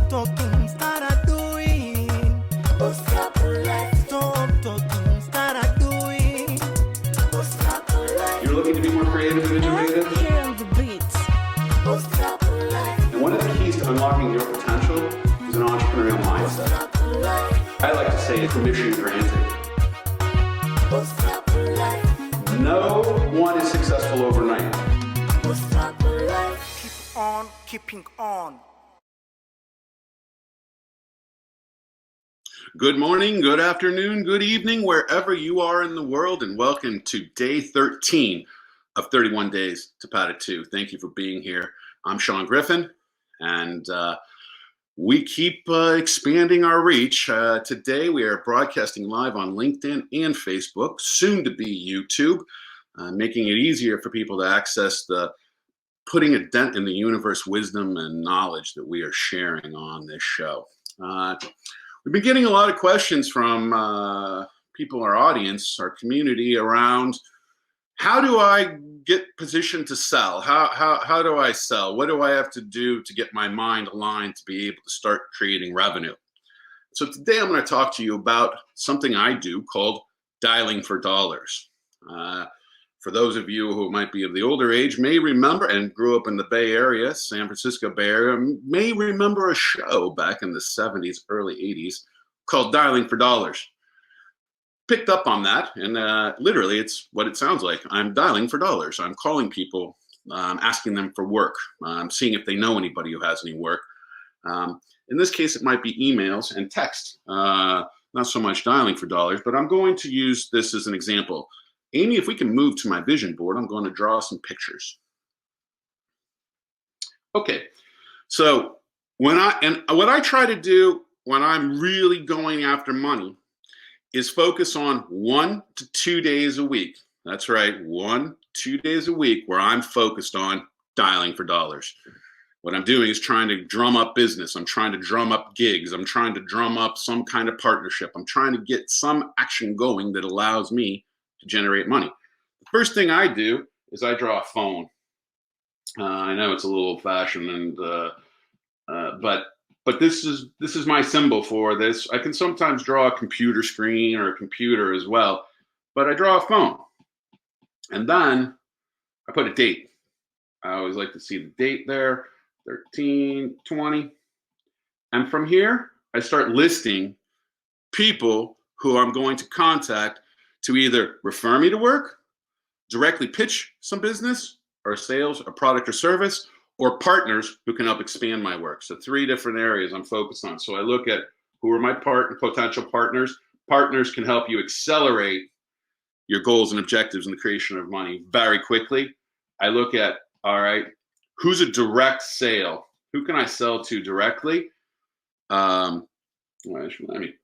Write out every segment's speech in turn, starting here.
talking, start doing. Stop talking, start doing. You're looking to be more creative and innovative? Hearing the beats. And one of the keys to unlocking your potential is an entrepreneurial mindset. I like to say permission granted. No one is successful overnight. Keep on keeping on. Good morning, good afternoon, good evening, wherever you are in the world, and welcome to day 13 of 31 Days to PADITU. Thank you for being here. I'm SEAN GRIFFIN, and we keep expanding our reach. Today we are broadcasting live on LinkedIn and Facebook, soon to be YouTube, making it easier for people to access the putting a dent in the universe wisdom and knowledge that we are sharing on this show. We've been getting a lot of questions from people, our audience, our community around how do I get positioned to sell? How do I sell? What do I have to do to get my mind aligned to be able to start creating revenue? So today I'm going to talk to you about something I do called dialing for dollars. For those of you who might be of the older age, may remember and grew up in the Bay Area, San Francisco Bay Area, may remember a show back in the 70s, early 80s called Dialing for Dollars. Picked up on that, and literally it's what it sounds like. I'm dialing for dollars. I'm calling people, asking them for work, seeing if they know anybody who has any work. In this case, it might be emails and text, not so much dialing for dollars, but I'm going to use this as an example. Amy, if we can move to my vision board, I'm going to draw some pictures. Okay, so what I try to do when I'm really going after money is focus on 1 to 2 days a week. That's right, 1-2 days a week where I'm focused on dialing for dollars. What I'm doing is trying to drum up business. I'm trying to drum up gigs. I'm trying to drum up some kind of partnership. I'm trying to get some action going that allows me to generate money. The first thing I do is I draw a phone. I know it's a little old-fashioned, and but this is my symbol for this. I can sometimes draw a computer screen or a computer as well, but I draw a phone, and then I put a date. I always like to see the date there, 13/20, and from here I start listing people who I'm going to contact to either refer me to work, directly pitch some business or sales, a product or service, or partners who can help expand my work. So 3 different areas I'm focused on. So I look at who are my potential partners. Partners can help you accelerate your goals and objectives in the creation of money very quickly. I look at, all right, who's a direct sale? Who can I sell to directly? Let me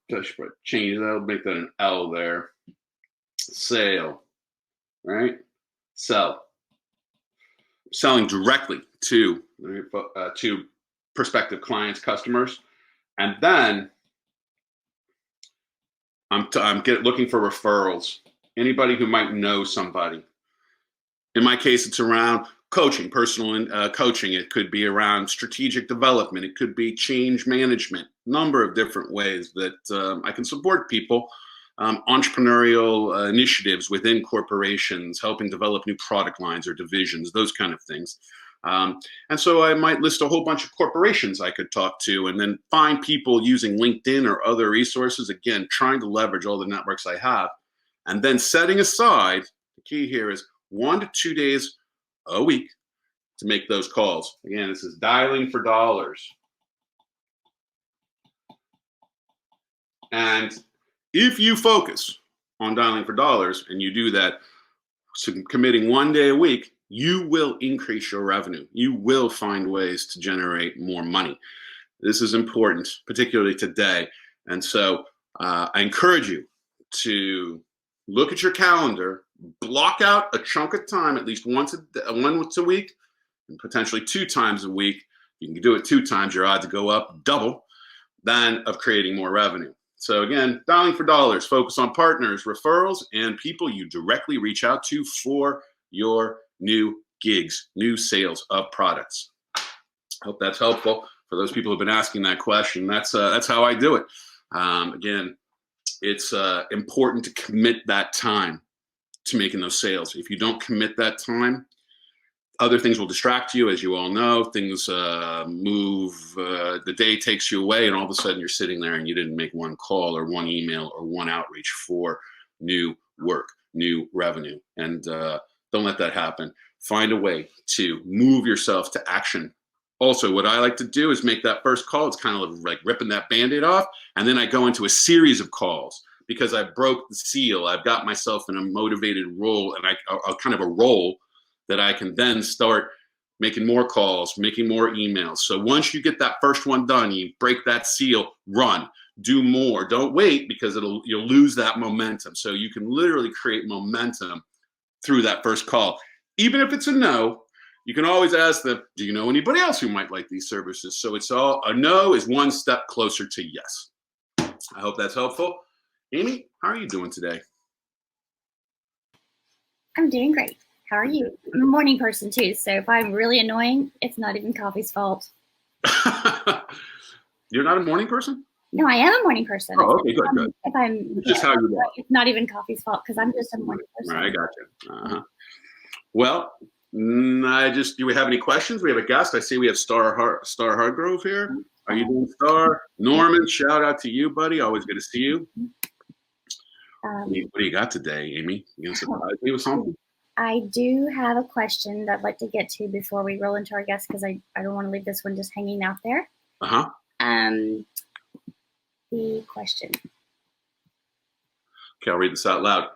change that. I'll make that an L there. Sale, right? Sell. Selling directly to prospective clients, customers, and then I'm looking for referrals. Anybody who might know somebody. In my case, it's around coaching, personal coaching. It could be around strategic development. It could be change management. Number of different ways that I can support people. Entrepreneurial initiatives within corporations, helping develop new product lines or divisions, those kind of things. And so I might list a whole bunch of corporations I could talk to, and then find people using LinkedIn or other resources, again, trying to leverage all the networks I have, and then setting aside, the key here is 1 to 2 days a week to make those calls. Again, this is dialing for dollars. And if you focus on dialing for dollars and you do that, so committing 1 day a week, you will increase your revenue. You will find ways to generate more money. This is important, particularly today. And so I encourage you to look at your calendar, block out a chunk of time, at least once a week, and potentially 2 times a week. You can do it 2 times, your odds go up double than of creating more revenue. So again, dialing for dollars, focus on partners, referrals, and people you directly reach out to for your new gigs, new sales of products. Hope that's helpful. For those people who've been asking that question, that's how I do it. Again, it's important to commit that time to making those sales. If you don't commit that time, other things will distract you, as you all know. Things move, the day takes you away, and all of a sudden you're sitting there and you didn't make one call or one email or one outreach for new work, new revenue. And don't let that happen. Find a way to move yourself to action. Also, what I like to do is make that first call. It's kind of like ripping that Band-Aid off, and then I go into a series of calls because I broke the seal. I've got myself in a motivated role, and a kind of a role that I can then start making more calls, making more emails. So once you get that first one done, you break that seal, run, do more. Don't wait, because you'll lose that momentum. So you can literally create momentum through that first call. Even if it's a no, you can always ask them, do you know anybody else who might like these services? So it's all, a no is one step closer to yes. I hope that's helpful. Amy, how are you doing today? I'm doing great. How are you? I'm a morning person too, so if I'm really annoying, it's not even coffee's fault. You're not a morning person? No, I am a morning person. Oh, okay, good. If I'm just how you are. It's not even coffee's fault, because I'm just a morning person. All right, I got you. Well, do we have any questions? We have a guest. I see we have Star Hargrove here. Are you doing, Star? Norman, shout out to you, buddy. Always good to see you. What do you got today, Amy? You gonna surprise me with something? I do have a question that I'd like to get to before we roll into our guest, because I don't want to leave this one just hanging out there. The question. Okay, I'll read this out loud.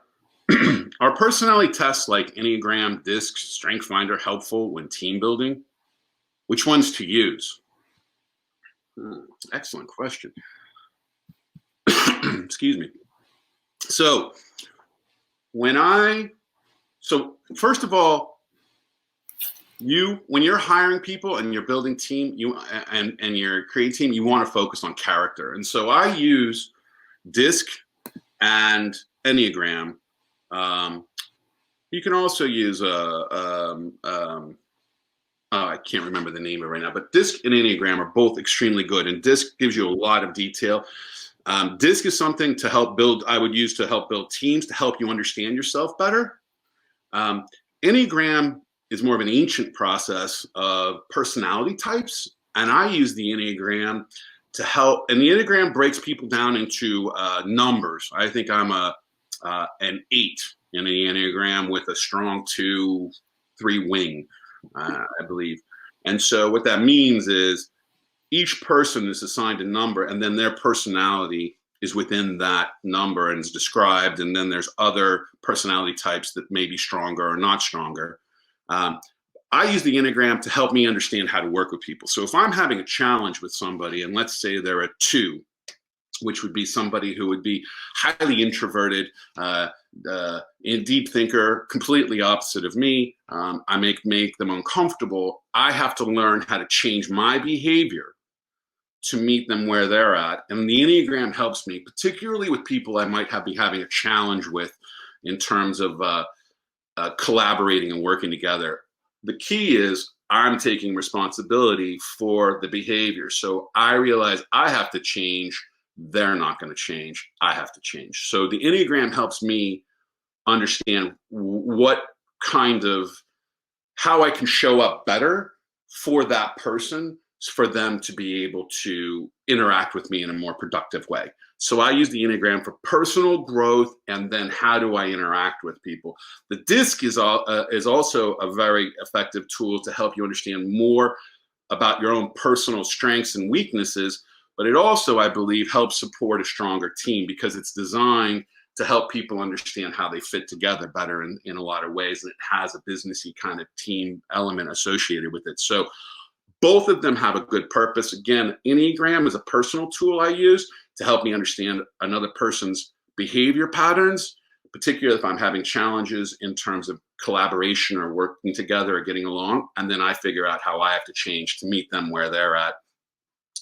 Are personality tests like Enneagram, DISC, Strength Finder helpful when team building? Which ones to use? Excellent question. Excuse me. So first of all, when you're hiring people and you're building team, and you're creating team, you want to focus on character. And so I use DISC and Enneagram. You can also use I can't remember the name of it right now, but DISC and Enneagram are both extremely good, and DISC gives you a lot of detail. DISC is something to help build, I would use to help build teams, to help you understand yourself better. Enneagram is more of an ancient process of personality types, and I use the Enneagram to help, and the Enneagram breaks people down into numbers. I think I'm an 8 in the Enneagram with a strong 2-3 wing, I believe. And so what that means is each person is assigned a number, and then their personality is within that number and is described. And then there's other personality types that may be stronger or not stronger. I use the Enneagram to help me understand how to work with people. So if I'm having a challenge with somebody, and let's say they're a 2, which would be somebody who would be highly introverted, in deep thinker, completely opposite of me. I make them uncomfortable. I have to learn how to change my behavior to meet them where they're at. And the Enneagram helps me, particularly with people I might be having a challenge with in terms of collaborating and working together. The key is I'm taking responsibility for the behavior. So I realize I have to change. They're not going to change. I have to change. So the Enneagram helps me understand how I can show up better for that person, for them to be able to interact with me in a more productive way. So I use the Enneagram for personal growth, and then how do I interact with people? The DISC is also a very effective tool to help you understand more about your own personal strengths and weaknesses, but it also, I believe, helps support a stronger team because it's designed to help people understand how they fit together better in a lot of ways, and it has a businessy kind of team element associated with it. So both of them have a good purpose. Again, Enneagram is a personal tool I use to help me understand another person's behavior patterns, particularly if I'm having challenges in terms of collaboration or working together or getting along. And then I figure out how I have to change to meet them where they're at.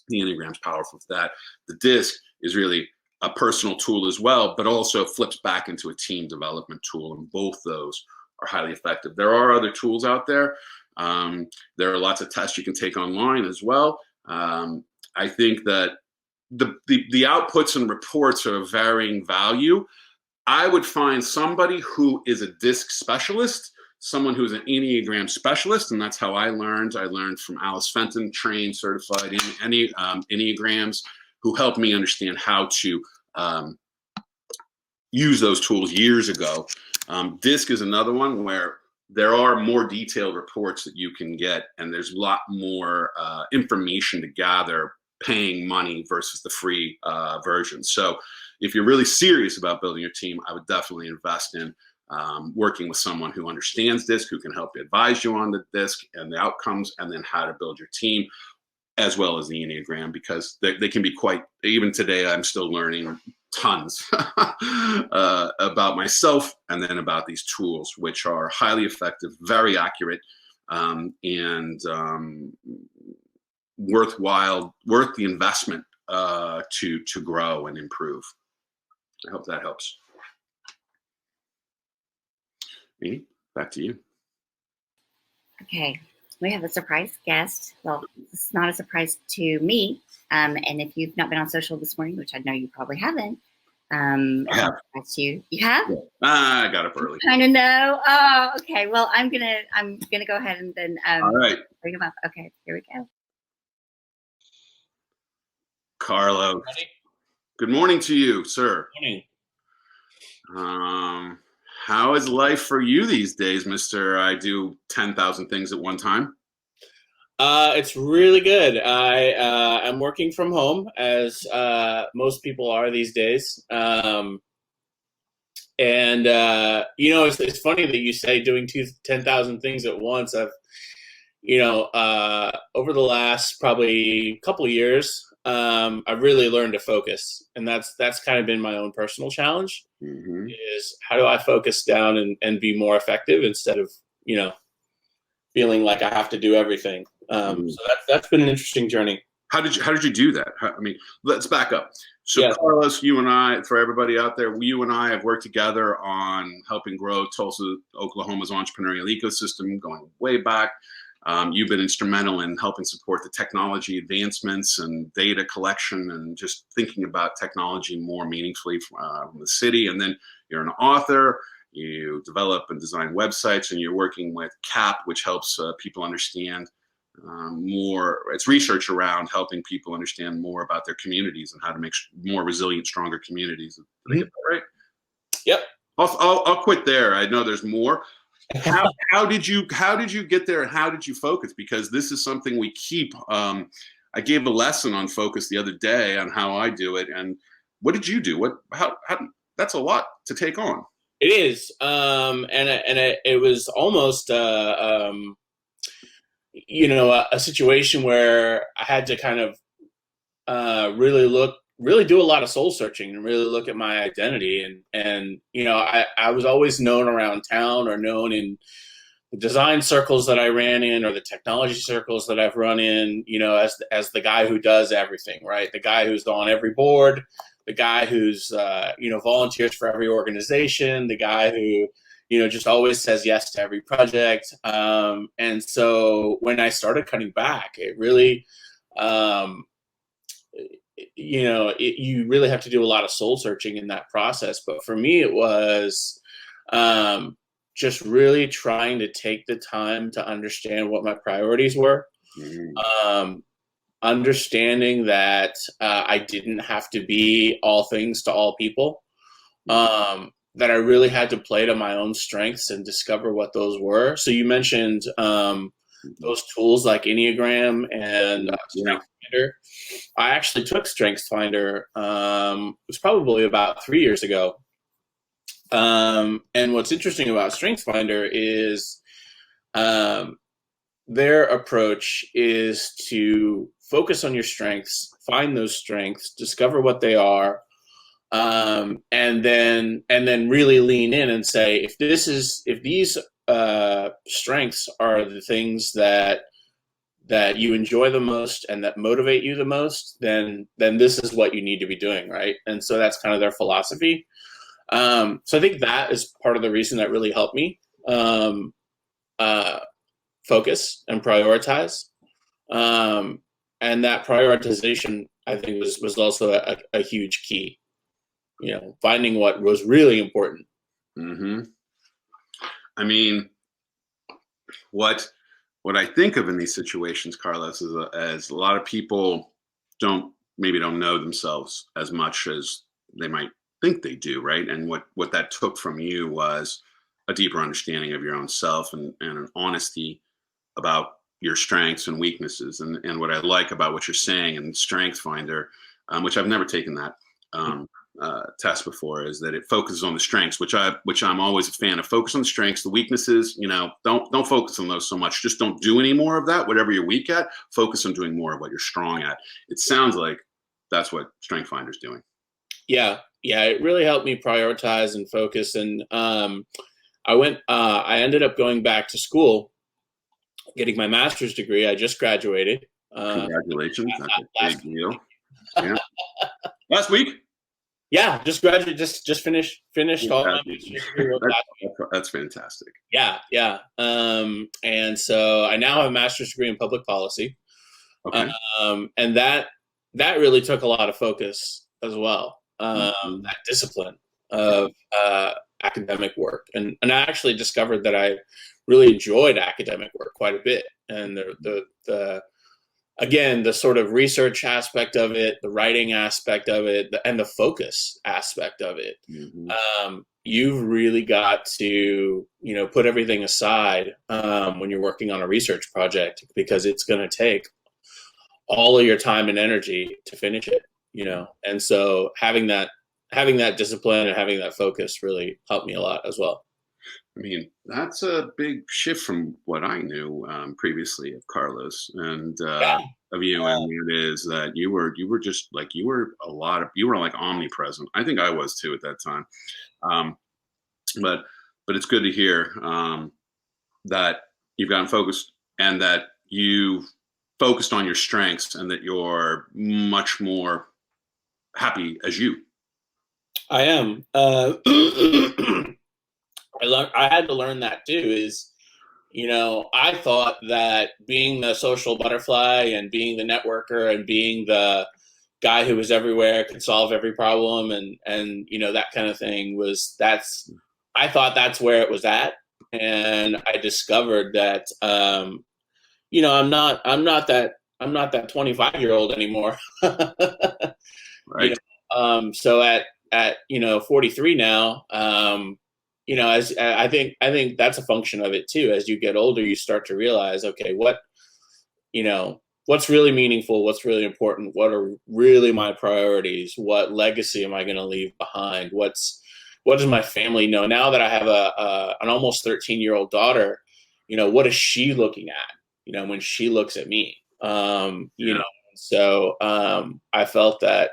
The Enneagram's powerful for that. The DISC is really a personal tool as well, but also flips back into a team development tool. And both those are highly effective. There are other tools out there. There are lots of tests you can take online as well. I think that the outputs and reports are of varying value. I would find somebody who is a DISC specialist, someone who's an Enneagram specialist, and that's how I learned. I learned from Alice Fenton, trained, certified in Enneagrams, who helped me understand how to use those tools years ago. DISC is another one where there are more detailed reports that you can get, and there's a lot more information to gather paying money versus the free version. So if you're really serious about building your team, I would definitely invest in working with someone who understands DISC, who can help advise you on the DISC and the outcomes, and then how to build your team, as well as the Enneagram, because they can be quite, even today, I'm still learning tons about myself and then about these tools, which are highly effective, very accurate, and worth the investment to grow and improve. I hope that helps. Amy, back to you. Okay, we have a surprise guest. Well, it's not a surprise to me. And if you've not been on social this morning, which I know you probably haven't, I have. You have? Yeah. I got up early. Kind of know. Oh, okay. Well, I'm gonna go ahead and then all right, bring him up. Okay, here we go. Carlo. Good morning to you, sir. Morning. How is life for you these days, Mr. I do 10,000 things at one time? It's really good. I'm working from home, as most people are these days. And it's funny that you say doing 10,000 things at once. I've, over the last probably couple of years, I've really learned to focus, and that's kind of been my own personal challenge. Mm-hmm. Is how do I focus down and be more effective instead of feeling like I have to do everything. So that's been an interesting journey. How did you do that? Let's back up. So yeah. Carlos, you and I, for everybody out there, you and I have worked together on helping grow Tulsa, Oklahoma's entrepreneurial ecosystem going way back. You've been instrumental in helping support the technology advancements and data collection and just thinking about technology more meaningfully from the city. And then you're an author, you develop and design websites, and you're working with CAP, which helps people understand more. It's research around helping people understand more about their communities and how to make more resilient, stronger communities. Did I get that right? Yep. I'll quit there. I know there's more. How did you get there, and how did you focus? Because this is something we keep. I gave a lesson on focus the other day on how I do it, and what did you do? How that's a lot to take on. It is, it was almost a situation where I had to kind of really do a lot of soul searching and really look at my identity. And I was always known around town, or known in the design circles that I ran in, or the technology circles that I've run in, as the guy who does everything, right? The guy who's on every board, the guy who's, volunteers for every organization, the guy who, just always says yes to every project. And so when I started cutting back, it really, you really have to do a lot of soul searching in that process. But for me, it was just really trying to take the time to understand what my priorities were. Understanding that I didn't have to be all things to all people, that I really had to play to my own strengths and discover what those were. So you mentioned those tools like Enneagram and StrengthsFinder. I actually took StrengthsFinder. It was probably about 3 years ago. And what's interesting about StrengthsFinder is their approach is to focus on your strengths, find those strengths, discover what they are, and then really lean in and say, if these strengths are the things that you enjoy the most and that motivate you the most, then this is what you need to be doing, right? And so that's kind of their philosophy. So I think that is part of the reason that really helped me focus and prioritize. that prioritization, I think, was also a huge key. Finding what was really important. Mm-hmm. I mean, what I think of in these situations, Carlos, is as a lot of people don't know themselves as much as they might think they do, right? And what that took from you was a deeper understanding of your own self and an honesty about your strengths and weaknesses. And what I like about what you're saying in Strength Finder, which I've never taken that test before, is that it focuses on the strengths, which I'm always a fan of. Focus on the strengths. The weaknesses, don't focus on those so much. Just don't do any more of that. Whatever you're weak at, focus on doing more of what you're strong at. It sounds like that's what Strength Finder's doing. Yeah, it really helped me prioritize and focus. And I ended up going back to school, getting my master's degree. I just graduated. Congratulations. That's a big deal. Yeah. Last week? Yeah, just graduated, just finished all my master's degree. That's fantastic. Yeah. And so I now have a master's degree in public policy. Okay. And that really took a lot of focus as well. That discipline of academic work. And I actually discovered that I really enjoyed academic work quite a bit. And again, the sort of research aspect of it, the writing aspect of it, and the focus aspect of it. Mm-hmm. You've really got to, put everything aside when you're working on a research project, because it's going to take all of your time and energy to finish it, And so having that discipline and having that focus really helped me a lot as well. I mean, that's a big shift from what I knew previously of Carlos and of you. And it is that you were just like, you were like omnipresent. I think I was too at that time. But it's good to hear that you've gotten focused and that you focused on your strengths and that you're much more happy as you. I am. I had to learn that too, is, I thought that being the social butterfly and being the networker and being the guy who was everywhere, could solve every problem and that kind of thing I thought that's where it was at. And I discovered that, I'm not that 25-year-old anymore. Right. So at 43 now, as I think that's a function of it too. As you get older, you start to realize, okay, what's really meaningful, what's really important, what are really my priorities, what legacy am I going to leave behind, what does my family know now that I have an almost 13-year-old daughter? What is she looking at? When she looks at me, So I felt that.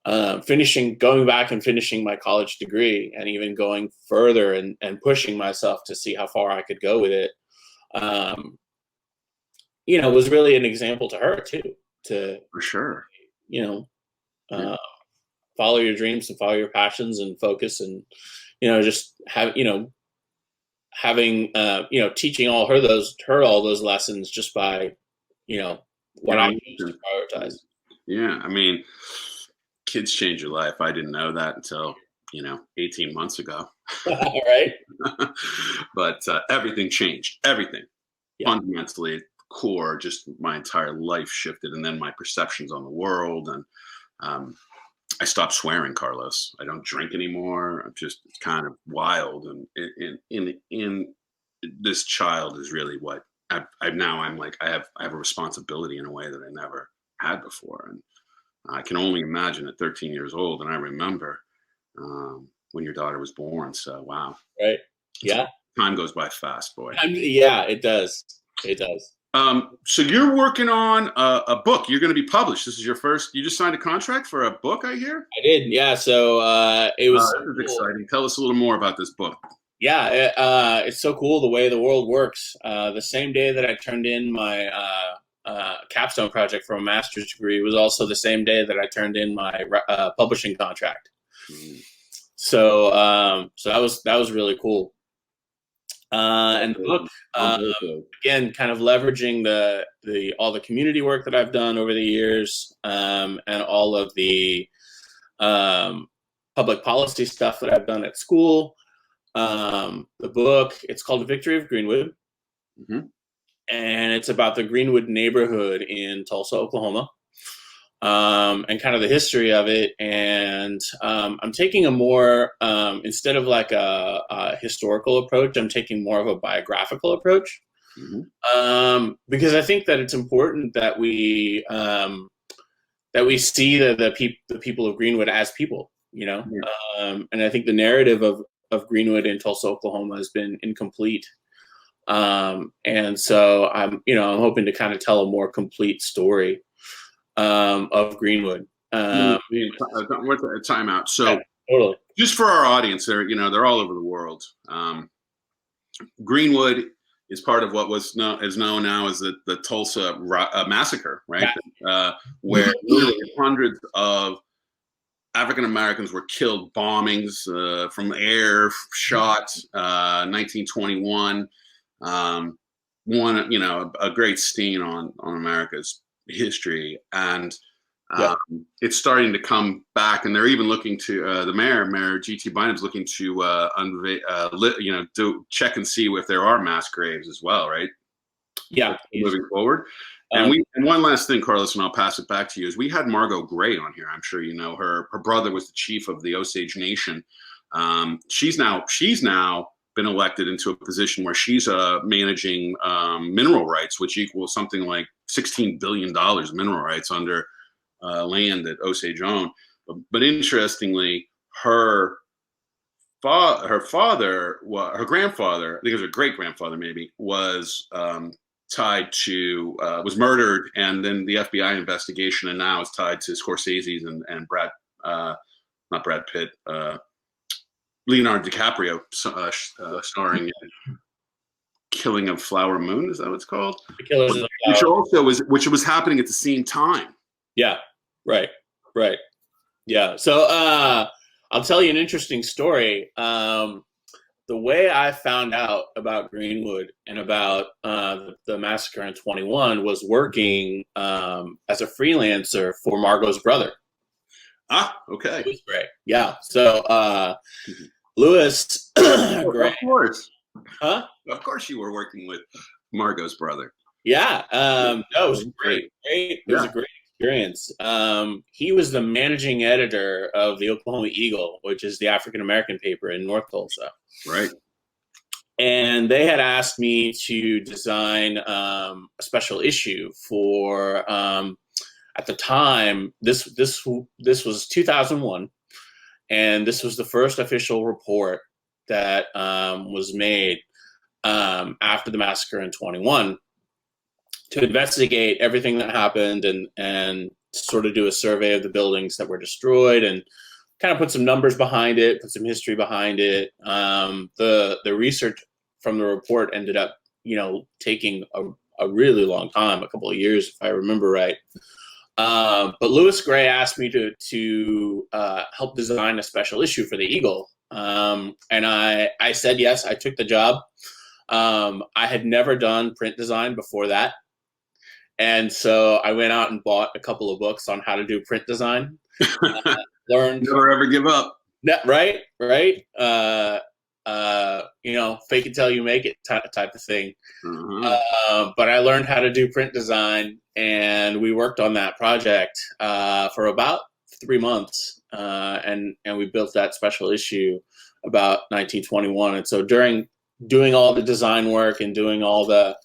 Going back and finishing my college degree and even going further and pushing myself to see how far I could go with it, was really an example to her too, For sure. Follow your dreams and follow your passions and focus and, just having, teaching her all those lessons just by, what I choose to prioritize. Yeah. I mean, kids change your life. I didn't know that until 18 months ago. Right. But everything changed. Everything. Yeah. Fundamentally, core, just my entire life shifted, and then my perceptions on the world. And I stopped swearing, Carlos. I don't drink anymore. I'm just kind of wild. And in this child is really what I have a responsibility in a way that I never had before. And I can only imagine at 13 years old. And I remember when your daughter was born. So, wow. Right. Yeah. Time goes by fast, boy. Yeah, it does. It does. So you're working on a book. You're going to be published. This is your first. You just signed a contract for a book, I hear? I did. Yeah. So it was this is exciting. Tell us a little more about this book. Yeah. It's so cool the way the world works. The same day that I turned in my capstone project for a master's degree was also the same day that I turned in my publishing contract. So that was really cool. And the book, again, kind of leveraging all the community work that I've done over the years, and all of the public policy stuff that I've done at school. The book, it's called The Victory of Greenwood. Mm-hmm. And it's about the Greenwood neighborhood in Tulsa, Oklahoma, and kind of the history of it. And I'm taking a more, instead of like a historical approach, I'm taking more of a biographical approach. Mm-hmm. Because I think that it's important that we see the people of Greenwood as people, you know. Yeah. And I think the narrative of Greenwood in Tulsa, Oklahoma has been incomplete. And so I'm hoping to kind of tell a more complete story of Greenwood. Worth a timeout. So yeah, totally. Just for our audience, they're all over the world. Greenwood is part of what is known now as the Tulsa Massacre, right? Yeah. Where literally hundreds of African Americans were killed, bombings from air, shot, 1921. A great stain on America's history, and it's starting to come back. And they're even looking to the mayor G.T. Bynum's looking to check and see if there are mass graves as well, right? Yeah, moving forward. And one last thing, Carlos, and I'll pass it back to you, is we had Margot Gray on here. I'm sure you know her. Her brother was the chief of the Osage Nation. She's now been elected into a position where she's managing mineral rights, which equals something like $16 billion mineral rights under land that Osage owned. But interestingly, her grandfather, I think it was her great grandfather, maybe, was tied to was murdered, and then the FBI investigation, and now is tied to Scorsese's and not Brad Pitt. Leonardo DiCaprio starring in Killing of Flower Moon. Is that what it's called? The Killers of the Flower. Which was happening at the same time. Yeah, right. Yeah. So I'll tell you an interesting story. The way I found out about Greenwood and about the massacre in 21 was working as a freelancer for Margot's brother. Ah, okay. Louis Gray. Yeah. So Louis Gray. Of course. Huh? Of course you were working with Margot's brother. Yeah. No, it was great. It was a great experience. He was the managing editor of the Oklahoma Eagle, which is the African American paper in North Tulsa. Right. And they had asked me to design a special issue for at the time, this was 2001, and this was the first official report that was made after the massacre in 21 to investigate everything that happened and sort of do a survey of the buildings that were destroyed and kind of put some numbers behind it, put some history behind it. The research from the report ended up, taking a really long time, a couple of years, if I remember right. But Louis Gray asked me to help design a special issue for the Eagle. And I said yes, I took the job. I had never done print design before that. And so I went out and bought a couple of books on how to do print design. Learned. Never ever give up. Right. Fake it till you make it type of thing. Mm-hmm. But I learned how to do print design, and we worked on that project for about 3 months, and we built that special issue about 1921. And so during doing all the design work and doing all the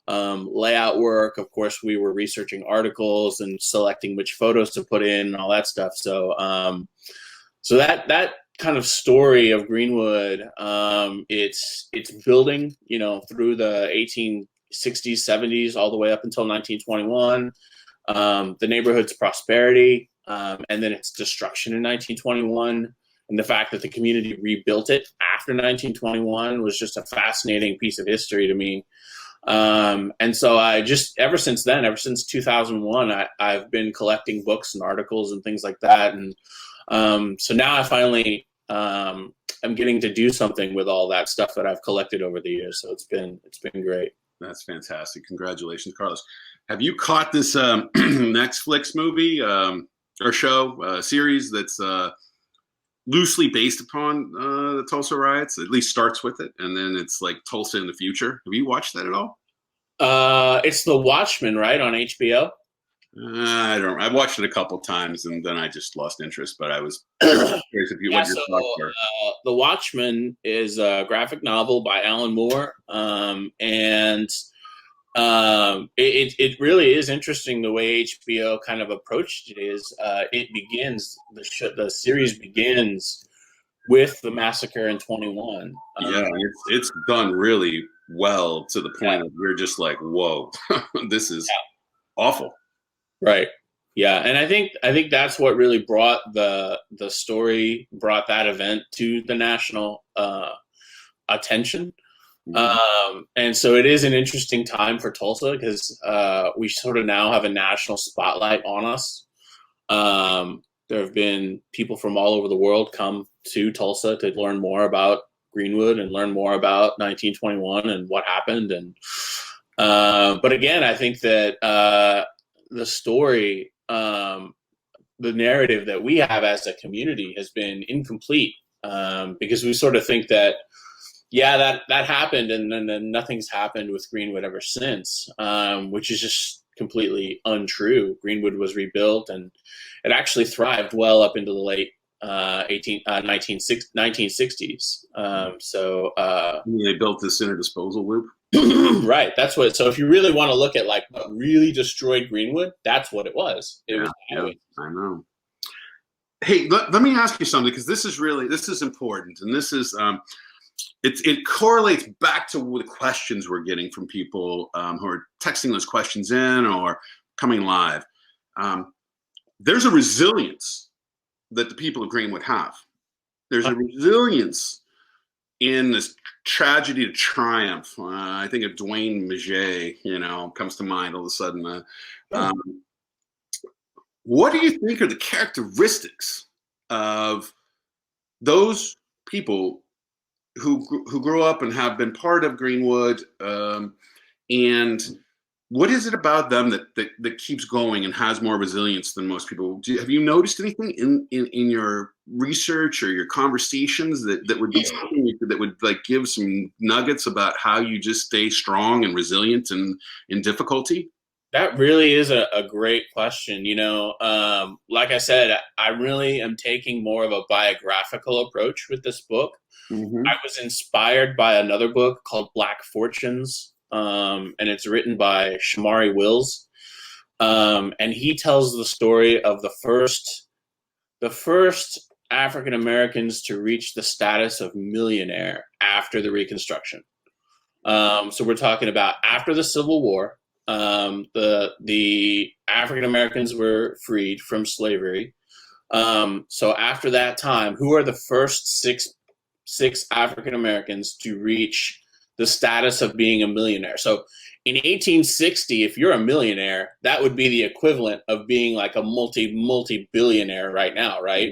layout work, of course, we were researching articles and selecting which photos to put in and all that stuff. So that kind of story of Greenwood, it's building, through the 1860s, 70s, all the way up until 1921. The neighborhood's prosperity, and then its destruction in 1921. And the fact that the community rebuilt it after 1921 was just a fascinating piece of history to me. And so I just, ever since 2001, I've been collecting books and articles and things like that. And so now I finally I'm getting to do something with all that stuff that I've collected over the years. So it's been great. That's fantastic. Congratulations, Carlos. Have you caught this Netflix movie or show series that's loosely based upon the Tulsa riots? At least starts with it, and then it's like Tulsa in the future. Have you watched that at all? It's the Watchman, right, on HBO. I don't. I watched it a couple times, and then I just lost interest. But I was curious if you what your thoughts were. The Watchman is a graphic novel by Alan Moore, and it really is interesting the way HBO kind of approached it. The series begins with the massacre in 21. Yeah, it's done really well to the point of you're just like, whoa, this is awful. Right. Yeah, and I think that's what really brought the story, brought that event to the national attention. Mm-hmm. And so it is an interesting time for Tulsa because we sort of now have a national spotlight on us. There have been people from all over the world come to Tulsa to learn more about Greenwood and learn more about 1921 and what happened. And but again, I think that the story, the narrative that we have as a community has been incomplete because we sort of think that, that happened and then nothing's happened with Greenwood ever since, which is just completely untrue. Greenwood was rebuilt and it actually thrived well up into the late 1960s. They built this center disposal loop. Right. That's what. So if you really want to look at like what really destroyed Greenwood, that's what it was. It was I know. Hey, let me ask you something, because this is important, and this is it correlates back to the questions we're getting from people who are texting those questions in or coming live. There's a resilience that the people of Greenwood have. There's a resilience in this tragedy to triumph. I think of Dwayne Maget, comes to mind all of a sudden. What do you think are the characteristics of those people who grew up and have been part of Greenwood, and what is it about them that keeps going and has more resilience than most people? Have you noticed anything in your research or your conversations that would be something that would like give some nuggets about how you just stay strong and resilient in difficulty? That really is a great question. Like I said, I really am taking more of a biographical approach with this book. Mm-hmm. I was inspired by another book called Black Fortunes, and it's written by Shamari Wills. And he tells the story of the first African Americans to reach the status of millionaire after the Reconstruction. So we're talking about after the Civil War. The African Americans were freed from slavery. So after that time, who are the first six African Americans to reach the status of being a millionaire? So in 1860, if you're a millionaire, that would be the equivalent of being like a multi-billionaire right now, right?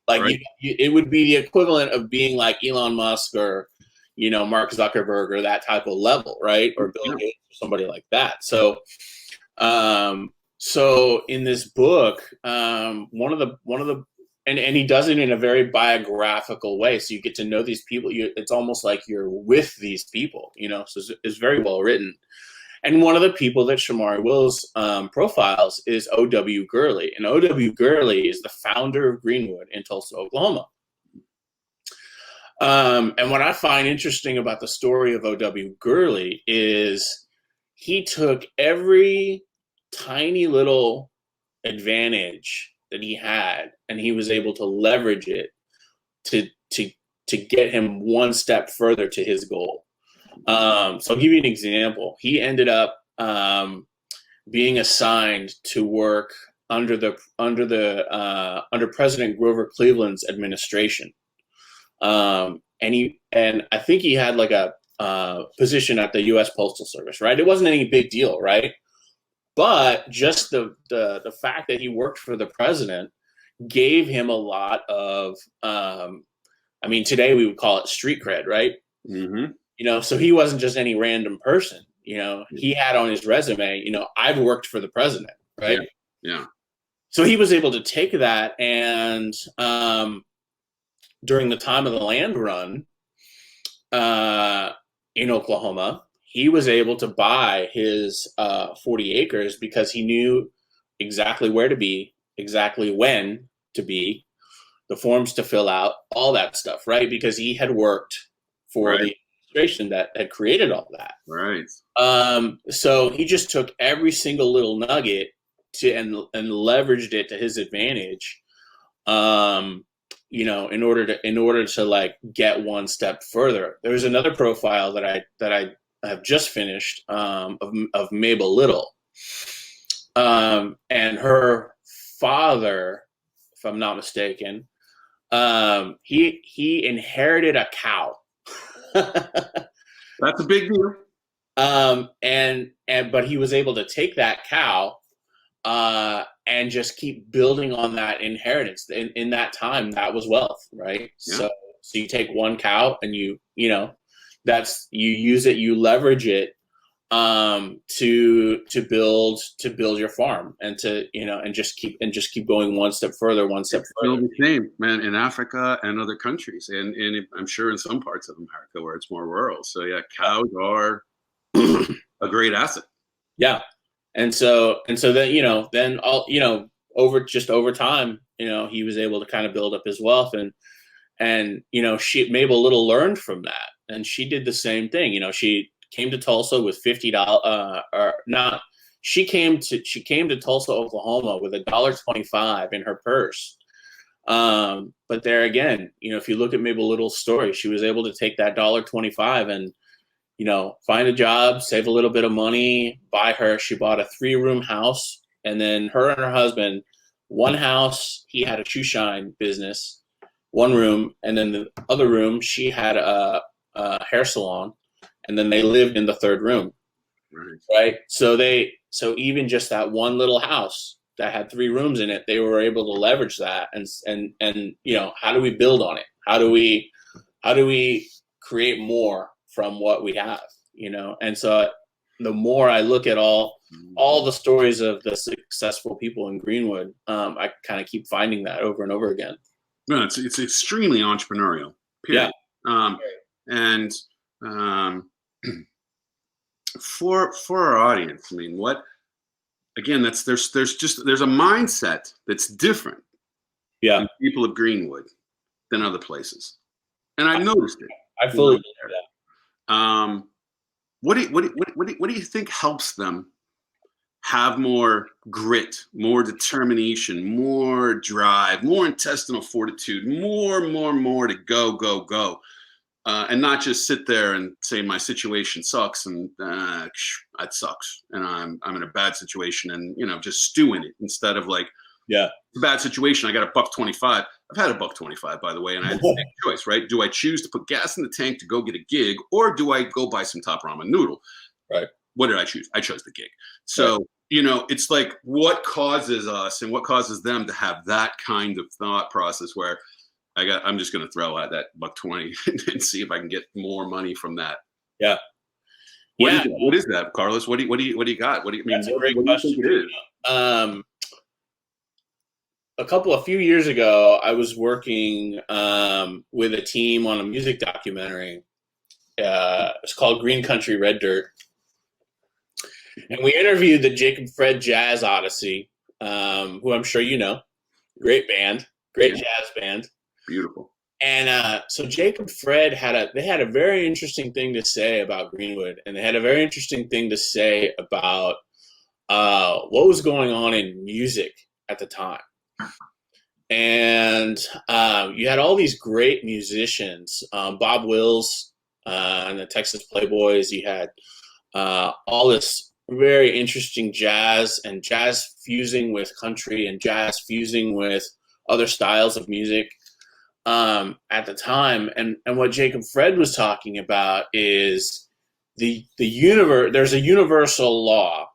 Like right. It would be the equivalent of being like Elon Musk or Mark Zuckerberg or that type of level, right? Or Bill Gates or somebody like that. So, so in this book, one of the and he does it in a very biographical way. So you get to know these people. It's almost like you're with these people, so it's very well written. And one of the people that Shamari Wills profiles is O.W. Gurley. And O.W. Gurley is the founder of Greenwood in Tulsa, Oklahoma. And what I find interesting about the story of O.W. Gurley is he took every tiny little advantage that he had, and he was able to leverage it to get him one step further to his goal. So I'll give you an example. He ended up being assigned to work under President Grover Cleveland's administration. And I think he had like a position at the U.S. Postal Service, right? It wasn't any big deal, right? But just the fact that he worked for the president gave him a lot of, I mean, today we would call it street cred, right? Mm-hmm. You know, so he wasn't just any random person. You know, he had on his resume, you know, I've worked for the president, right? Yeah. So he was able to take that, and during the time of the land run in Oklahoma, he was able to buy his 40 acres because he knew exactly where to be, exactly when to be, the forms to fill out, all that stuff, right? Because he had worked for the administration that had created all that. Right. So he just took every single little nugget and leveraged it to his advantage, you know, in order to like get one step further. There's another profile that I have just finished of Mabel Little, and her father, if I'm not mistaken, he inherited a cow. That's a big deal. But he was able to take that cow and just keep building on that inheritance. In that time, that was wealth, right? Yeah. So you take one cow and you use it, you leverage it to build your farm, and and just keep going one step further. Still the same, man, in Africa and other countries, and I'm sure in some parts of America where it's more rural. So yeah, cows are a great asset. Yeah. And so then, then over time, he was able to kind of build up his wealth, and Mabel Little learned from that, and she did the same thing. She came to Tulsa with $50, she came to Tulsa, Oklahoma with $1.25 in her purse. But there again, if you look at Mabel Little's story, she was able to take that $1.25 and find a job, save a little bit of money, she bought a 3-room house. And then her and her husband, one house, he had a shoe shine business, 1 room. And then the other room, she had a hair salon. And then they lived in the 3rd room. Right. So even just that one little house that had 3 rooms in it, they were able to leverage that. And how do we build on it? How do we create more from what we have, And so the more I look at all the stories of the successful people in Greenwood, I kind of keep finding that over and over again. No, it's extremely entrepreneurial. Period. Yeah. For our audience, I mean, there's a mindset that's different. Yeah. In people of Greenwood than other places, and I've noticed it. I fully believe that. What do you think helps them have more grit, more determination, more drive, more intestinal fortitude, more to go, and not just sit there and say my situation sucks and it sucks and I'm in a bad situation and just stew in it instead of like, yeah, it's a bad situation, I got $1.25. I've had $1.25, by the way, and I had the same choice, right? Do I choose to put gas in the tank to go get a gig, or do I go buy some top ramen noodle? Right. What did I choose? I chose the gig. So, it's like what causes us and what causes them to have that kind of thought process where I'm just going to throw out that $1.20 and see if I can get more money from that. Yeah. What is that, Carlos? What do you got? That's a great question. A few years ago, I was working with a team on a music documentary. It's called Green Country Red Dirt. And we interviewed the Jacob Fred Jazz Odyssey, who I'm sure you know. Great band, jazz band. Beautiful. And so Jacob Fred had a very interesting thing to say about Greenwood, and they had a very interesting thing to say about what was going on in music at the time. And you had all these great musicians, Bob Wills and the Texas Playboys. You had all this very interesting jazz fusing with country and jazz fusing with other styles of music at the time. And what Jacob Fred was talking about is the universe. There's a universal law,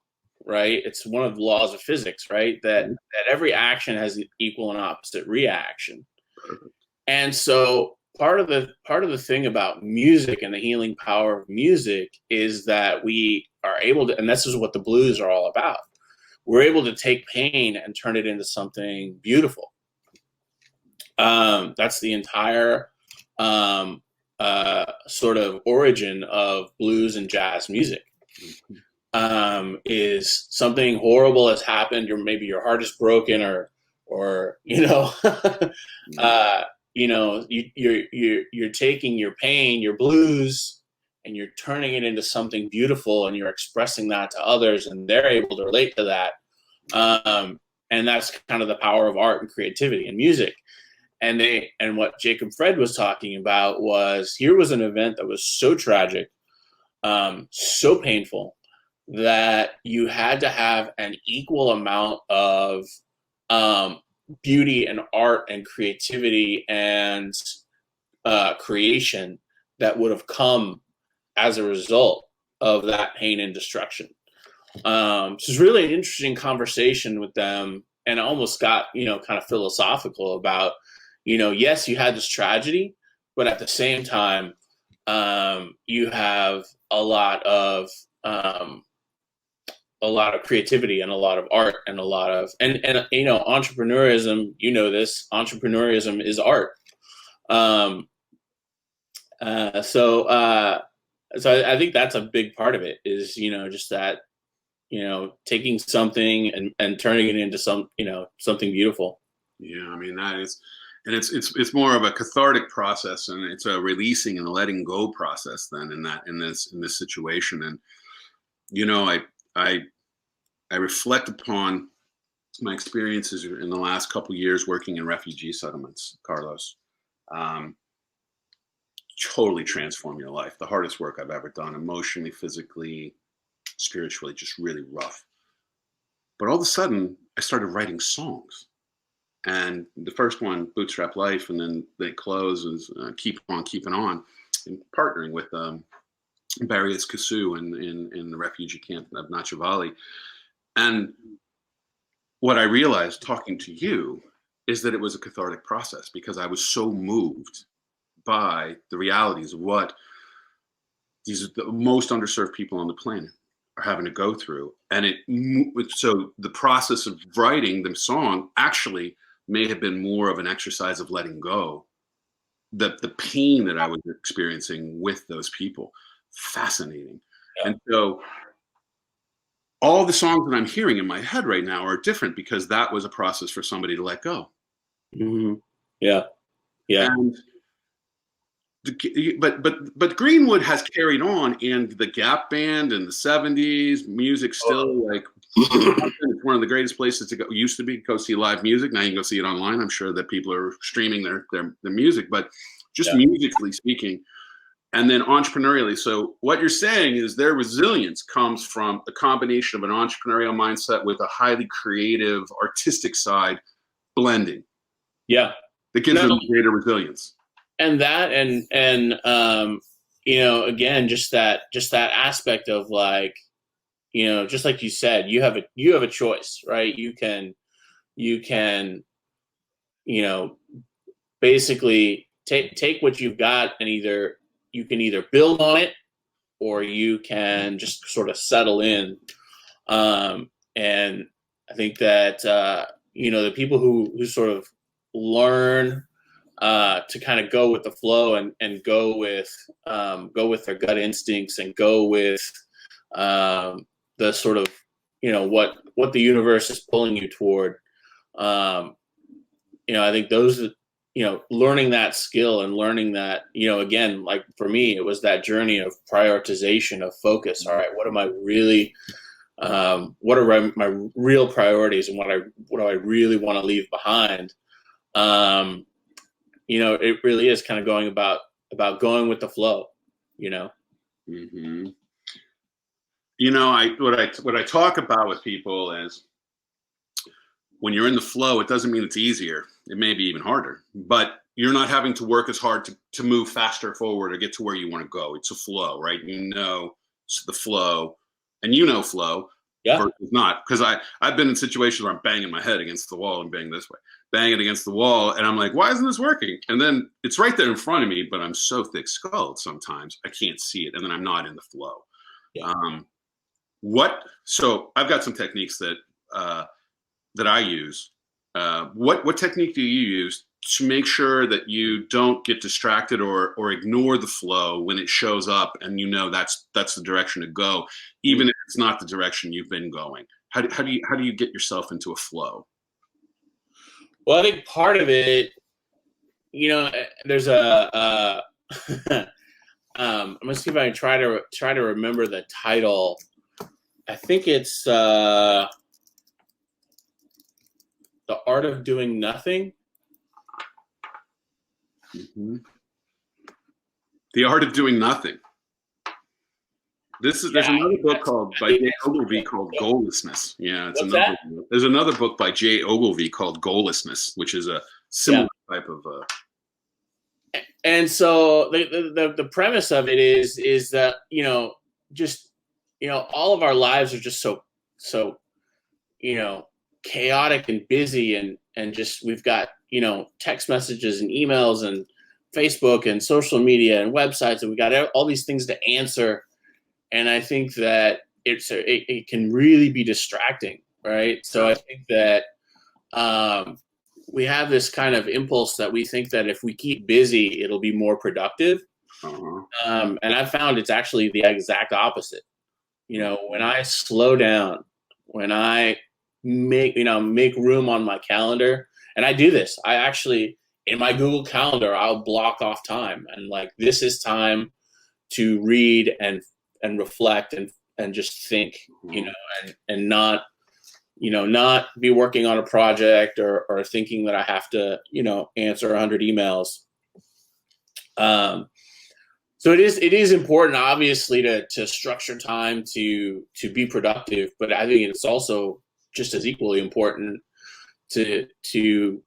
right? It's one of the laws of physics, right? That every action has an equal and opposite reaction. Perfect. And so part of the thing about music and the healing power of music is that we are able to, and this is what the blues are all about. We're able to take pain and turn it into something beautiful. That's the entire sort of origin of blues and jazz music. Is something horrible has happened, or maybe your heart is broken, or you're taking your pain, your blues, and you're turning it into something beautiful, and you're expressing that to others, and they're able to relate to that. And that's kind of the power of art and creativity and music. And what Jacob Fred was talking about was, here was an event that was so tragic, so painful, that you had to have an equal amount of beauty and art and creativity and creation that would have come as a result of that pain and destruction. So it's really an interesting conversation with them, and I almost got, kind of philosophical about, yes, you had this tragedy, but at the same time, you have a lot of creativity and a lot of art and a lot of, and entrepreneurism, entrepreneurism is art. So I think that's a big part of it is, just that, taking something and turning it into something beautiful. Yeah. I mean, that is, and it's more of a cathartic process, and it's a releasing and a letting go process then in this situation. And, I reflect upon my experiences in the last couple of years working in refugee settlements, Carlos. Totally transform your life. The hardest work I've ever done, emotionally, physically, spiritually, just really rough. But all of a sudden, I started writing songs. And the first one, Bootstrap Life, and then they close is Keep On Keeping On, and partnering with Barrios Kasu in the refugee camp of Nacho Valley. And what I realized talking to you is that it was a cathartic process, because I was so moved by the realities of what the most underserved people on the planet are having to go through. And so the process of writing the song actually may have been more of an exercise of letting go the pain that I was experiencing with those people. Fascinating. Yeah. And so all the songs that I'm hearing in my head right now are different, because that was a process for somebody to let go. Mm-hmm. Yeah. Yeah. And but Greenwood has carried on, and the Gap Band in the 70s, music still like it's one of the greatest places to go. Used to be go see live music. Now you can go see it online. I'm sure that people are streaming their music, but just musically speaking, and then entrepreneurially. So what you're saying is their resilience comes from a combination of an entrepreneurial mindset with a highly creative, artistic side blending. Yeah, that gives them greater resilience. And that, and again, just that aspect of like, just like you said, you have a choice, right? You can, basically take what you've got, and you can either build on it, or you can just sort of settle in. And I think that, the people who sort of learn to kind of go with the flow and go with their gut instincts, and go with the sort of, what the universe is pulling you toward. I think those, learning that skill and learning that, again, like for me, it was that journey of prioritization, of focus. All right, what am I really, what are my real priorities, and what do I really want to leave behind? It really is kind of going about going with the flow, Mm-hmm. What I talk about with people is, when you're in the flow, it doesn't mean it's easier. It may be even harder, but you're not having to work as hard to move faster forward or get to where you want to go. It's a flow, right? It's the flow, and flow. Yeah. Versus not, because I've been in situations where I'm banging my head against the wall and banging this way. bang it against the wall, and I'm like, why isn't this working? And then it's right there in front of me, but I'm so thick-skulled sometimes I can't see it, and then I'm not in the flow. Yeah. So I've got some techniques that I use. What technique do you use to make sure that you don't get distracted or ignore the flow when it shows up, and you know that's the direction to go, even if it's not the direction you've been going? How do you get yourself into a flow? Well, I think part of it, there's a I'm gonna see if I can try to remember the title. I think it's The Art of Doing Nothing. Mm-hmm. The Art of Doing Nothing. There's another book by Jay Ogilvy called Golessness. Yeah, it's another. There's another book by Jay Ogilvy called Golessness, which is a similar type of. And so the premise of it is that all of our lives are just so chaotic and busy, and just we've got text messages and emails and Facebook and social media and websites, and we got all these things to answer. And I think that it can really be distracting, right? So I think that we have this kind of impulse that we think that if we keep busy, it'll be more productive. And I found it's actually the exact opposite. When I slow down, when I make room on my calendar, and I do this, I actually, in my Google Calendar, I'll block off time, and like, this is time to read and reflect and just think, and not be working on a project or thinking that I have to, answer 100 emails. So it is important, obviously, to structure time to be productive, but I think it's also just as equally important to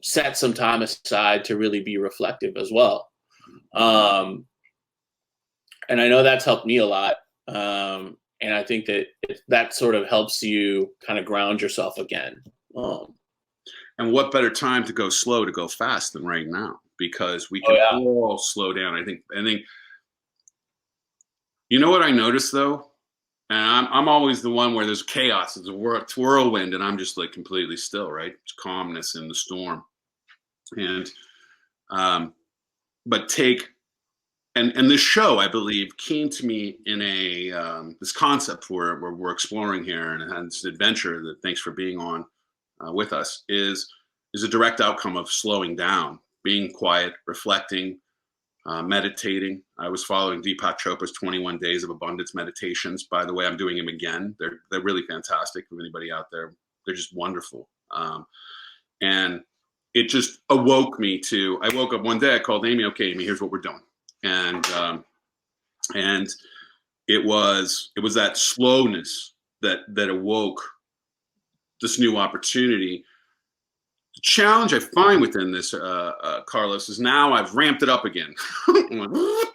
set some time aside to really be reflective as well. And I know that's helped me a lot. And I think that sort of helps you kind of ground yourself again. And what better time to go slow to go fast than right now? Because we can all slow down. I think, you know what I noticed though? And I'm always the one where there's chaos, it's a whirlwind, and I'm just like completely still, right? It's calmness in the storm. And, and this show, I believe, came to me in this concept where we're exploring here, and this adventure that, thanks for being on with us, is a direct outcome of slowing down, being quiet, reflecting, meditating. I was following Deepak Chopra's 21 Days of Abundance meditations. By the way, I'm doing them again. They're really fantastic. For anybody out there, they're just wonderful. And it just awoke me to. I woke up one day. I called Amy. Okay, Amy, here's what we're doing. And it was that slowness that awoke this new opportunity. The challenge I find within this, Carlos, is now I've ramped it up again.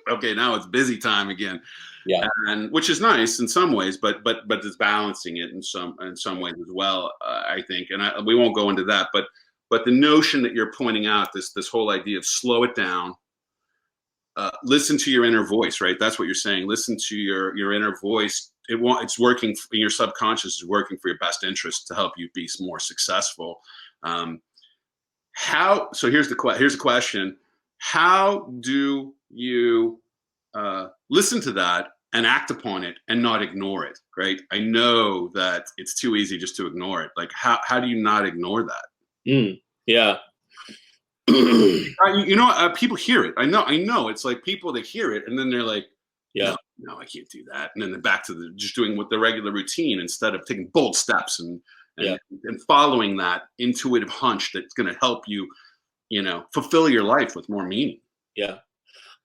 Okay, now it's busy time again. Yeah, and which is nice in some ways, but it's balancing it in some ways as well. I think, and we won't go into that, but the notion that you're pointing out, this whole idea of slow it down. Listen to your inner voice, right? That's what you're saying. Listen to your inner voice. It's working. Your subconscious is working for your best interest to help you be more successful. So here's the question: how do you listen to that and act upon it and not ignore it? Right? I know that it's too easy just to ignore it. Like how do you not ignore that? Yeah. People hear it. I know. It's like people that hear it and then they're like, no, I can't do that. And then they're back to just doing what the regular routine instead of taking bold steps and following that intuitive hunch that's going to help you, fulfill your life with more meaning. Yeah.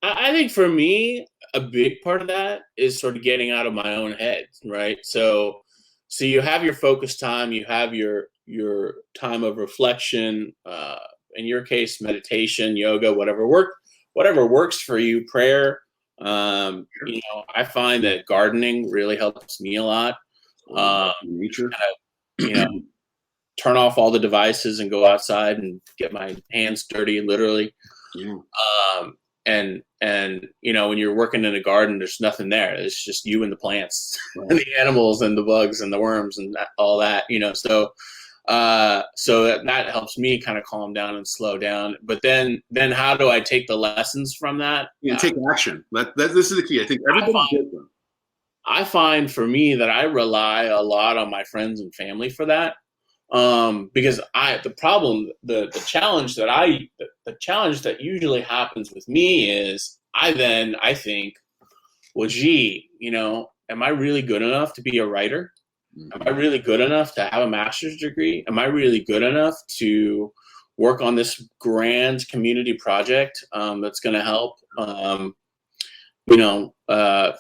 I think for me, a big part of that is sort of getting out of my own head, right? So you have your focus time, you have your time of reflection, in your case, meditation, yoga, whatever works for you, prayer. I find that gardening really helps me a lot. Nature. turn off all the devices and go outside and get my hands dirty, literally. Yeah. And when you're working in a garden, there's nothing there. It's just you and the plants and the animals and the bugs and the worms and all that, so that helps me kind of calm down and slow down. But then how do I take the lessons from that? Take action. This is the key. I think everybody gets them. I find for me that I rely a lot on my friends and family for that. Because the challenge that usually happens with me is I think, well, gee, am I really good enough to be a writer? Am I really good enough to have a master's degree? Am I really good enough to work on this grand community project that's going to help,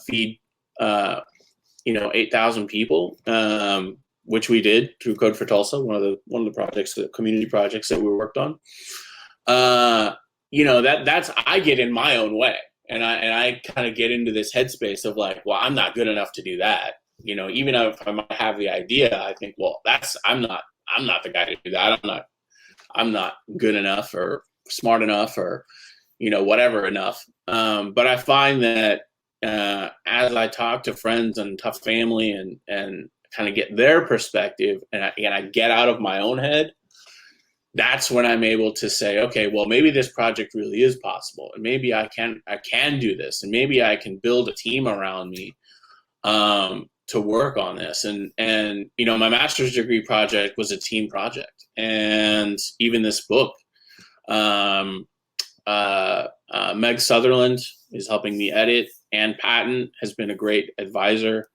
feed 8,000 people? Which we did through Code for Tulsa, one of the projects, the community projects that we worked on. That's I get in my own way, and I kind of get into this headspace of like, well, I'm not good enough to do that. Even if I might have the idea, I think, well, I'm not the guy to do that. I'm not good enough or smart enough or whatever enough. But I find that as I talk to friends and tough family and kind of get their perspective and I get out of my own head, that's when I'm able to say, okay, well, maybe this project really is possible, and maybe I can do this, and maybe I can build a team around me to work on this. And my master's degree project was a team project, and even this book, Meg Sutherland is helping me edit, and Patton has been a great advisor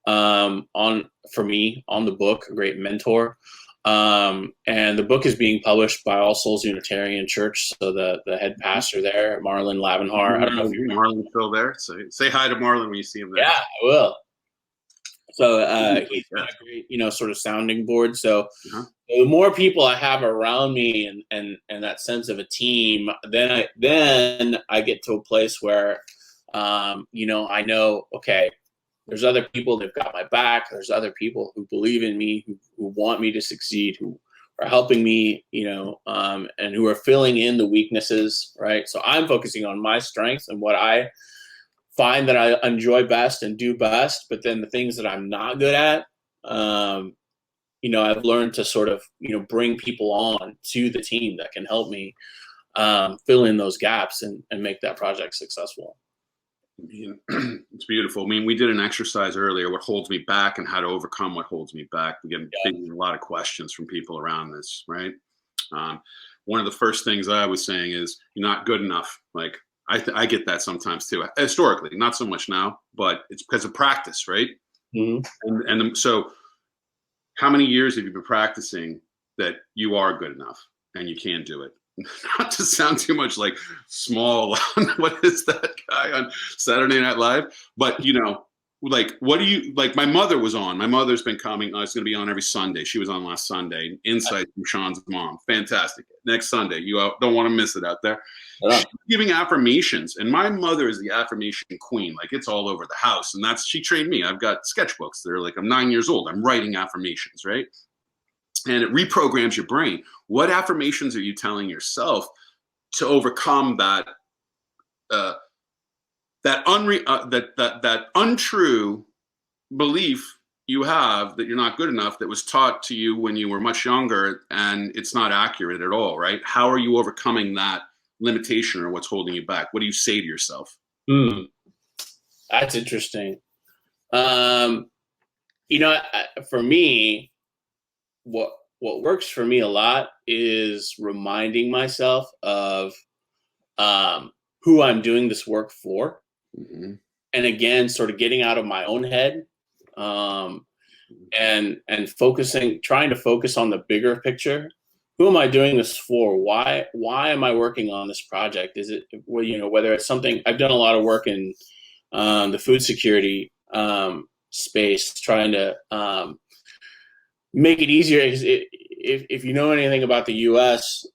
for me on the book, a great mentor. And the book is being published by All Souls Unitarian Church. So the head pastor there, Marlon Lavenhar. I don't know if you remember. Marlon's still there. So say hi to Marlon when you see him there. Yeah, I will. So he's got a great, sort of sounding board. So the more people I have around me and that sense of a team, then I get to a place where, I know, okay, there's other people that've got my back. There's other people who believe in me, who want me to succeed, who are helping me, and who are filling in the weaknesses, right? So I'm focusing on my strengths and what I find that I enjoy best and do best. But then the things that I'm not good at, I've learned to sort of, bring people on to the team that can help me fill in those gaps and make that project successful. It's beautiful. I mean, we did an exercise earlier, what holds me back and how to overcome what holds me back. We get a lot of questions from people around this, right? One of the first things I was saying is, you're not good enough. Like, I get that sometimes too. Historically, not so much now, but it's because of practice, right? Mm-hmm. And so how many years have you been practicing that you are good enough and you can do it? Not to sound too much like Small on what is that guy on Saturday Night Live, but like, what do you like? My mother was on. My mother's been coming. It's going to be on every Sunday. She was on last Sunday. Insight from Sean's mom, fantastic. Next Sunday, you don't want to miss it out there. She's giving affirmations, and my mother is the affirmation queen. Like, it's all over the house, and she trained me. I've got sketchbooks. They're like, I'm 9 years old. I'm writing affirmations, right? And it reprograms your brain. What affirmations are you telling yourself to overcome that untrue belief you have that you're not good enough, that was taught to you when you were much younger, and it's not accurate at all, right? How are you overcoming that limitation, or what's holding you back? What do you say to yourself? That's interesting. For me, what works for me a lot is reminding myself of who I'm doing this work for. Mm-hmm. And again, sort of getting out of my own head, and trying to focus on the bigger picture. Who am I doing this for? Why am I working on this project? Is it, whether it's something, I've done a lot of work in the food security space, trying to make it easier. If you know anything about the U.S.,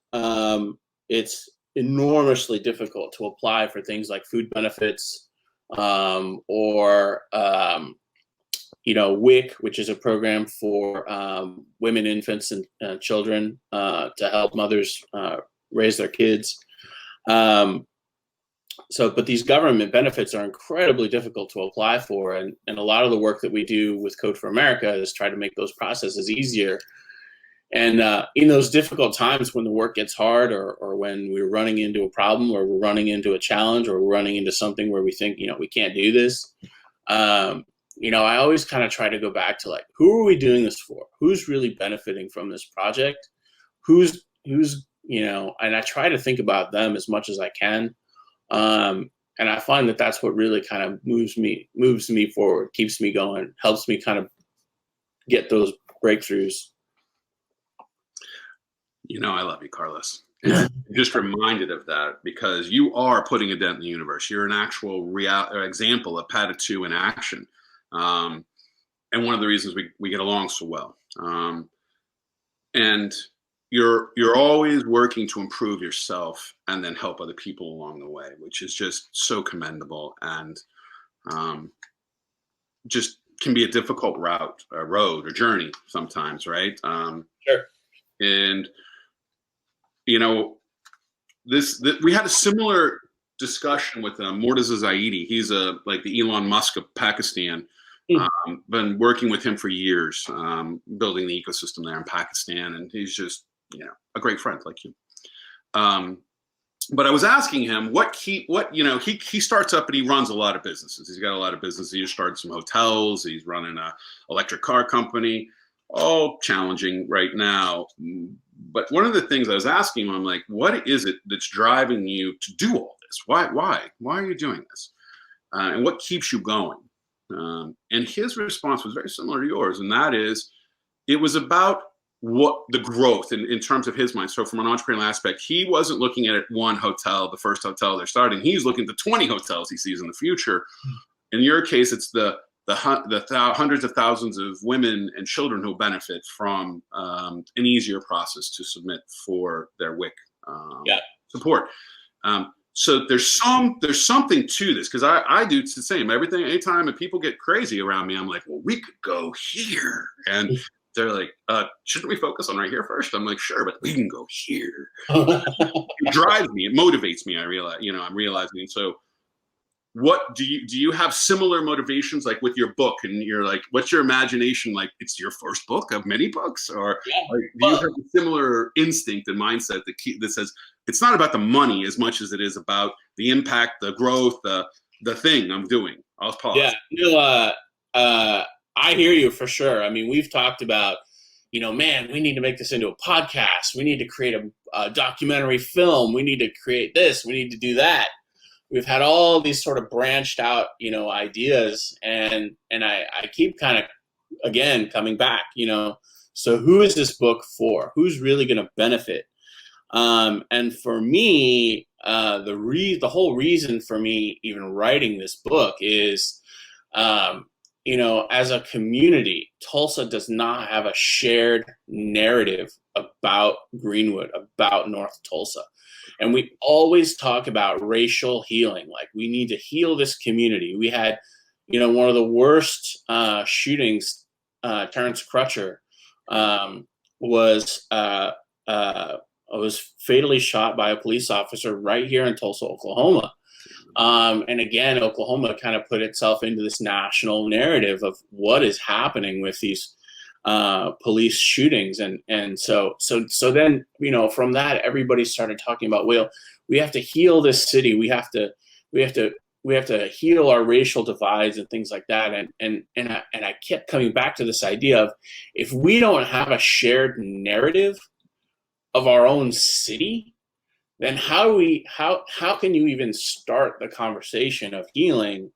it's enormously difficult to apply for things like food benefits, or WIC, which is a program for women, infants, and children to help mothers raise their kids. But these government benefits are incredibly difficult to apply for. And a lot of the work that we do with Code for America is try to make those processes easier. And in those difficult times when the work gets hard, or when we're running into a problem, or we're running into a challenge, or we're running into something where we think, we can't do this, I always kind of try to go back to, like, who are we doing this for? Who's really benefiting from this project? Who's and I try to think about them as much as I can. And I find that that's what really kind of moves me forward, keeps me going, helps me kind of get those breakthroughs. I love you, Carlos. I'm just reminded of that because you are putting a dent in the universe. You're an actual example of PADITU in action. And one of the reasons we get along so well. And you're always working to improve yourself and then help other people along the way, which is just so commendable, and just can be a difficult road or journey sometimes, right? Sure. And we had a similar discussion with Mortaza Zaidi. He's like the Elon Musk of Pakistan. Been working with him for years, building the ecosystem there in Pakistan, and he's just a great friend like you. But I was asking him he starts up and he runs a lot of businesses. He's got a lot of businesses. He just started some hotels. He's running a electric car company, all challenging right now. But one of the things I was asking him, I'm like, what is it that's driving you to do all this? Why are you doing this? And what keeps you going? And his response was very similar to yours. And that is, it was about what the growth in terms of his mind. So from an entrepreneurial aspect, he wasn't looking at one hotel, the first hotel they're starting. He's looking at the 20 hotels he sees in the future. In your case, it's the hundreds of thousands of women and children who benefit from an easier process to submit for their WIC support. So there's something to this, because I do the same. Anytime people get crazy around me, I'm like, well, we could go here. And they're like, shouldn't we focus on right here first? I'm like, sure, but we can go here. It drives me. It motivates me. I realize, I'm realizing. So what do you have similar motivations, like with your book, and you're like, what's your imagination like? It's your first book of many books, or do you have a similar instinct and mindset that says it's not about the money as much as it is about the impact, the growth, the thing I'm doing? I'll pause. Yeah, I hear you for sure. I mean, we've talked about, man, we need to make this into a podcast. We need to create a documentary film. We need to create this. We need to do that. We've had all these sort of branched out, ideas, and I keep kind of, again, coming back, so who is this book for? Who's really going to benefit? And for me, the whole reason for me even writing this book is, as a community, Tulsa does not have a shared narrative about Greenwood, about North Tulsa. And we always talk about racial healing. Like, we need to heal this community. We had, one of the worst shootings, Terrence Crutcher, was fatally shot by a police officer right here in Tulsa, Oklahoma. And again, Oklahoma kind of put itself into this national narrative of what is happening with these police shootings, and so then from that, everybody started talking about, well, we have to heal this city. We have to heal our racial divides and things like that. And I kept coming back to this idea of, if we don't have a shared narrative of our own city, then how can you even start the conversation of healing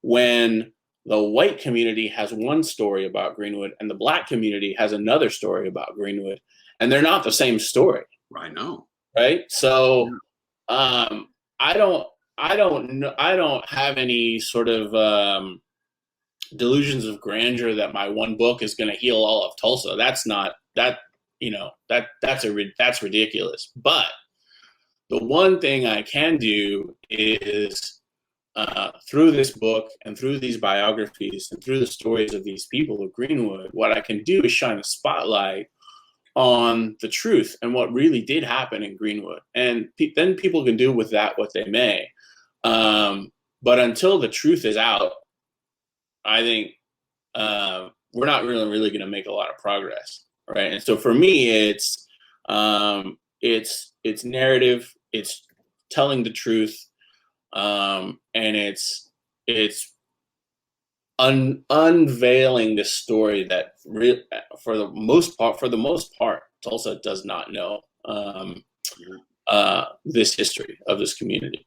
when the white community has one story about Greenwood and the black community has another story about Greenwood, and they're not the same story? I know. Right. So, I don't have any sort of, delusions of grandeur that my one book is going to heal all of Tulsa. That's ridiculous. But the one thing I can do is, through this book and through these biographies and through the stories of these people of Greenwood, what I can do is shine a spotlight on the truth and what really did happen in Greenwood. And then people can do with that what they may. But until the truth is out, I think we're not really going to make a lot of progress, right? And so for me, it's narrative, it's telling the truth, and it's unveiling this story that for the most part, Tulsa does not know this history of this community.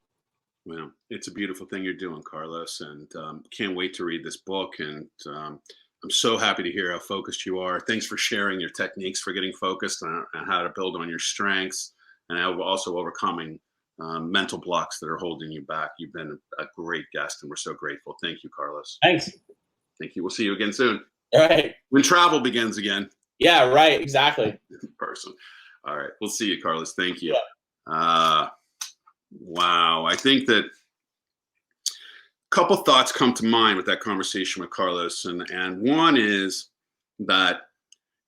Well, it's a beautiful thing you're doing, Carlos, and can't wait to read this book. And I'm so happy to hear how focused you are. Thanks for sharing your techniques for getting focused and how to build on your strengths, and also overcoming mental blocks that are holding you back. You've been a great guest, and we're so grateful. Thank you, Carlos. Thanks. Thank you. We'll see you again soon. All right. When travel begins again. Yeah, right. Exactly. In person. All right. We'll see you, Carlos. Thank you. Yeah. Wow. I think that a couple thoughts come to mind with that conversation with Carlos. And one is that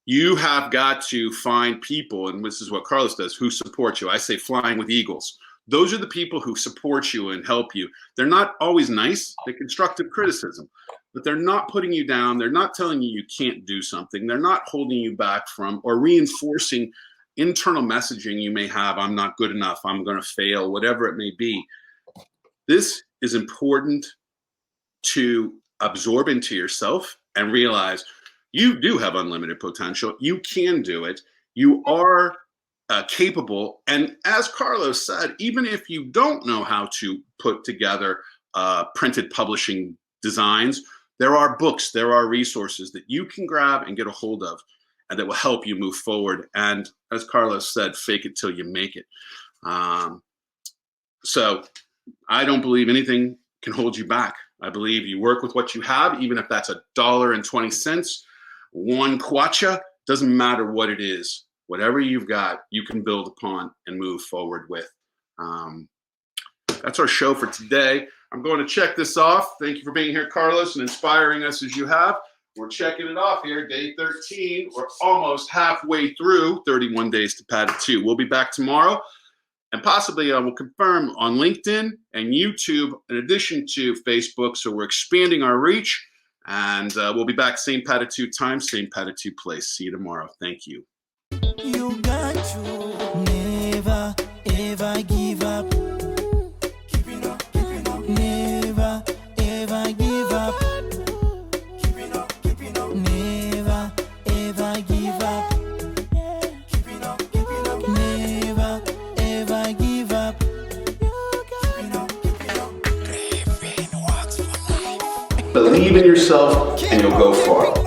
you have got to find people, and this is what Carlos does, who support you. I say flying with eagles. Those are the people who support you and help you. They're not always nice. They're constructive criticism, but they're not putting you down. They're not telling you can't do something. They're not holding you back from or reinforcing internal messaging you may have. I'm not good enough. I'm going to fail, whatever it may be. This is important to absorb into yourself and realize you do have unlimited potential. You can do it. You are capable. And as Carlos said, even if you don't know how to put together printed publishing designs, there are books, there are resources that you can grab and get a hold of, and that will help you move forward. And as Carlos said, fake it till you make it. So I don't believe anything can hold you back. I believe you work with what you have, even if that's $1.20, one kwacha, doesn't matter what it is. Whatever you've got, you can build upon and move forward with. That's our show for today. I'm going to check this off. Thank you for being here, Carlos, and inspiring us as you have. We're checking it off here, day 13. We're almost halfway through 31 days to PADITU. We'll be back tomorrow, and possibly we'll confirm on LinkedIn and YouTube in addition to Facebook. So we're expanding our reach, and we'll be back same PADITU time, same PADITU place. See you tomorrow. Thank you. You got to never ever give up. Keep it up, keep it up. Never ever give up. Keep it up, keep it up. Never ever give up. Keep it up, keep it up. Never ever give up. Keep it up, keep it up. Griffin walks for life. Believe in yourself and you'll go far.